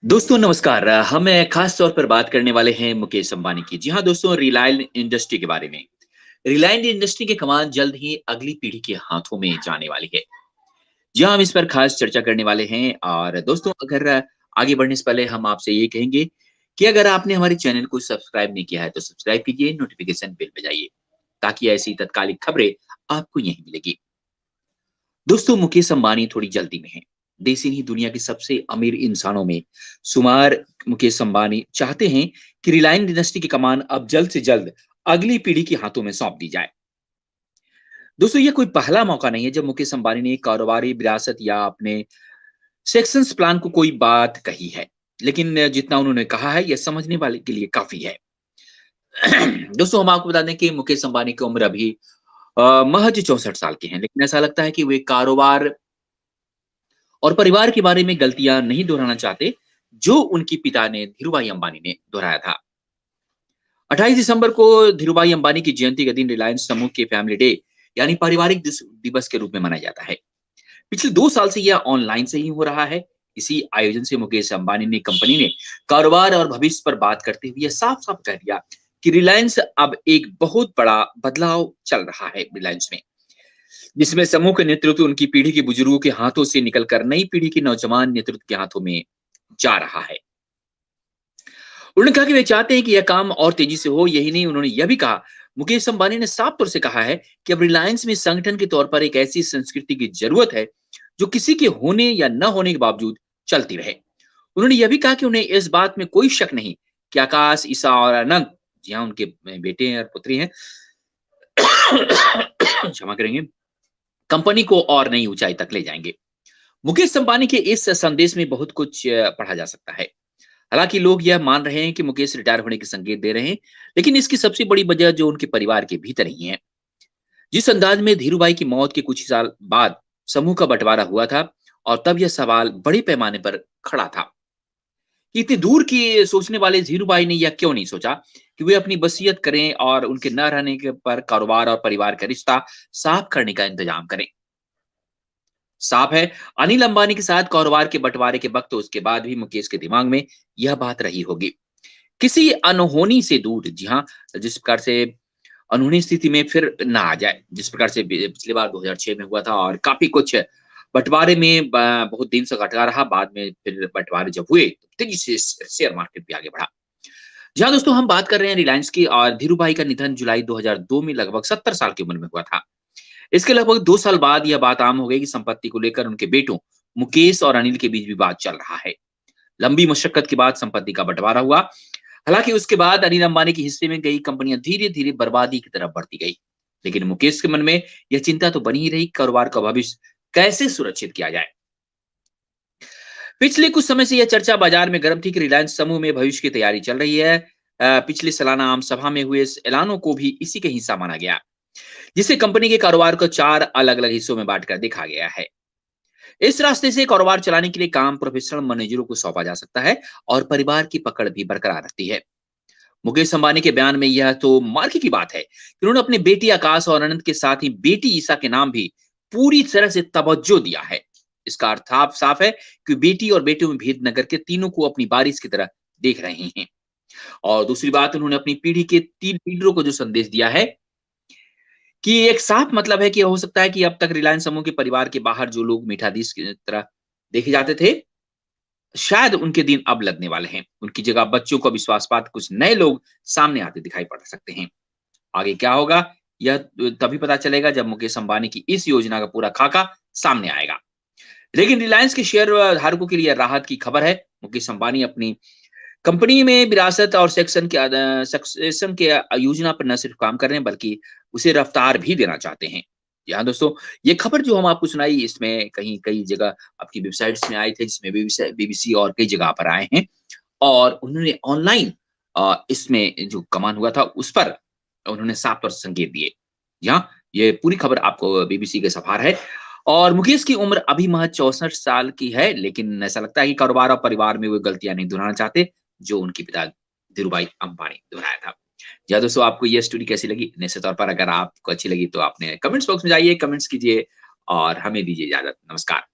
दोस्तों नमस्कार। हम खास तौर पर बात करने वाले हैं मुकेश अंबानी की। जी हाँ दोस्तों, रिलायंस इंडस्ट्री के बारे में। रिलायंस इंडस्ट्री की कमान जल्द ही अगली पीढ़ी के हाथों में जाने वाली है। जी हाँ, हम इस पर खास चर्चा करने वाले हैं। और दोस्तों, अगर आगे बढ़ने से पहले हम आपसे ये कहेंगे कि अगर आपने हमारे चैनल को सब्सक्राइब नहीं किया है तो सब्सक्राइब कीजिए, नोटिफिकेशन बेल बजाइए ताकि ऐसी तत्कालिक खबरें आपको यहीं मिलेगी। दोस्तों, मुकेश अंबानी थोड़ी जल्दी में हैं। देश ही नहीं, दुनिया के सबसे अमीर इंसानों में शुमार मुकेश अंबानी चाहते हैं कि रिलायंस इंडस्ट्री की कमान अब जल्द से जल्द अगली पीढ़ी के हाथों में सौंप दी जाए। दोस्तों, ये कोई पहला मौका नहीं है जब मुकेश अंबानी ने कारोबारी विरासत या अपने सेक्शंस प्लान को कोई बात कही है। लेकिन जितना उन्होंने कहा है, यह समझने वाले के लिए काफी है। दोस्तों, हम आपको बता दें कि मुकेश अंबानी की उम्र अभी महज 64 साल के हैं, लेकिन ऐसा लगता है कि वे कारोबार और परिवार के बारे में गलतियां नहीं दोहराना चाहते, जो उनके पिता ने धीरूभाई अंबानी ने दोहराया था। 28 दिसंबर को धीरूभाई अंबानी की जयंती के दिन रिलायंस समूह के फैमिली डे यानी पारिवारिक दिवस के रूप में मनाया जाता है। पिछले 2 साल से यह ऑनलाइन से ही हो रहा है। इसी आयोजन से मुकेश अंबानी ने कंपनी ने कारोबार और भविष्य पर बात करते हुए यह साफ साफ कह दिया कि रिलायंस अब एक बहुत बड़ा बदलाव चल रहा है रिलायंस में, जिसमें समूह का नेतृत्व उनकी पीढ़ी के बुजुर्गों के हाथों से निकलकर नई पीढ़ी के नौजवान नेतृत्व के हाथों में जा रहा है। उन्होंने कहा कि वे चाहते हैं कि यह काम और तेजी से हो। यही नहीं, उन्होंने यह भी कहा, मुकेश अंबानी ने साफ तौर से कहा है कि अब रिलायंस में संगठन के तौर पर एक ऐसी संस्कृति की जरूरत है जो किसी के होने या न होने के बावजूद चलती रहे। उन्होंने यह भी कहा कि उन्हें इस बात में कोई शक नहीं कि आकाश, ईसा और अनंत, जी हाँ, उनके बेटे और पुत्री हैं, क्षमा करेंगे, कंपनी को और नई ऊंचाई तक ले जाएंगे। मुकेश अंबानी के इस संदेश में बहुत कुछ पढ़ा जा सकता है। हालांकि लोग यह मान रहे हैं कि मुकेश रिटायर होने के संकेत दे रहे हैं, लेकिन इसकी सबसे बड़ी वजह जो उनके परिवार के भीतर ही है। जिस अंदाज में धीरूभाई की मौत के कुछ साल बाद समूह का बंटवारा हुआ था, और तब यह सवाल बड़े पैमाने पर खड़ा था कि इतनी दूर की सोचने वाले धीरूभाई ने यह क्यों नहीं सोचा कि वे अपनी वसीयत करें और उनके न रहने के पर कारोबार और परिवार का रिश्ता साफ करने का इंतजाम करें। साफ है, अनिल अंबानी के साथ कारोबार के बंटवारे के वक्त तो उसके बाद भी मुकेश के दिमाग में यह बात रही होगी, किसी अनहोनी से दूर। जी हाँ, जिस प्रकार से अनहोनी स्थिति में फिर ना आ जाए, जिस प्रकार से पिछली बार 2006 में हुआ था, और काफी कुछ बंटवारे में बहुत दिन से अटका रहा। बाद में फिर बंटवारे जब हुए तो तेजी से शेयर मार्केट भी आगे बढ़ा। जी हाँ दोस्तों, हम बात कर रहे हैं रिलायंस की। और धीरूभाई का निधन जुलाई 2002 में लगभग 70 साल की उम्र में हुआ था। इसके लगभग 2 साल बाद यह बात आम हो गई कि संपत्ति को लेकर उनके बेटों मुकेश और अनिल के बीच विवाद चल रहा है। लंबी मशक्कत के बाद संपत्ति का बंटवारा हुआ। हालांकि उसके बाद अनिल अंबानी के हिस्से में गई कंपनियां धीरे धीरे बर्बादी की तरफ बढ़ती गई। लेकिन मुकेश के मन में यह चिंता तो बनी ही रही, कारोबार का भविष्य कैसे सुरक्षित किया जाए। पिछले कुछ समय से यह चर्चा बाजार में गर्म थी कि रिलायंस समूह में भविष्य की तैयारी चल रही है। पिछले सालाना आम सभा में हुए इस ऐलानों को भी इसी का हिस्सा माना गया, जिससे कंपनी के कारोबार को 4 अलग-अलग हिस्सों में बांटकर देखा गया है। इस रास्ते से कारोबार चलाने के लिए काम प्रोफेशनल मैनेजरों को सौंपा जा सकता है और परिवार की पकड़ भी बरकरार रहती है। मुकेश अंबानी के बयान में यह तो मार्के की बात है कि उन्होंने अपनी बेटी आकाश और अनंत के साथ ही बेटी ईसा के नाम भी पूरी तरह से तवज्जो दिया है। इसका अर्थ साफ साफ है कि बेटी और बेटे में भेद न करके तीनों को अपनी बारिश की तरह देख रहे हैं। और दूसरी बात, उन्होंने अपनी पीढ़ी के 3 लीडरों को जो संदेश दिया है कि एक साफ मतलब है कि हो सकता है कि अब तक रिलायंस समूह के परिवार के बाहर जो लोग मीठाधीश की तरह देखे जाते थे, शायद उनके दिन अब लगने वाले हैं। उनकी जगह बच्चों को विश्वास पात्र कुछ नए लोग सामने आते दिखाई पड़ सकते हैं। आगे क्या होगा, यह तभी पता चलेगा जब मुकेश अंबानी की इस योजना का पूरा खाका सामने आएगा। लेकिन रिलायंस के शेयर धारकों के लिए राहत की खबर है। मुकेश अंबानी अपनी कंपनी में विरासत और सक्सेशन के योजना पर न सिर्फ काम कर रहे हैं, बल्कि उसे रफ्तार भी देना चाहते हैं। जी हाँ दोस्तों, ये खबर जो हम आपको सुनाई, इसमें कहीं कई जगह आपकी वेबसाइट्स में आए थे, जिसमें बीबीसी और कई जगह पर आए हैं। और उन्होंने ऑनलाइन इसमें जो कमान हुआ था उस पर उन्होंने साफ तौर से संकेत दिए। जी हाँ, ये पूरी खबर आपको बीबीसी के सफार है। और मुकेश की उम्र अभी महज 64 साल की है, लेकिन ऐसा लगता है कि कारोबार और परिवार में वो गलतियां नहीं दोहराना चाहते जो उनके पिता धीरूभाई अंबानी दोहराया था। जी दोस्तों, आपको ये स्टोरी कैसी लगी? निश्चित तौर पर अगर आपको अच्छी लगी तो आपने कमेंट्स बॉक्स में जाइए, कमेंट्स कीजिए और हमें दीजिए इजाजत। नमस्कार।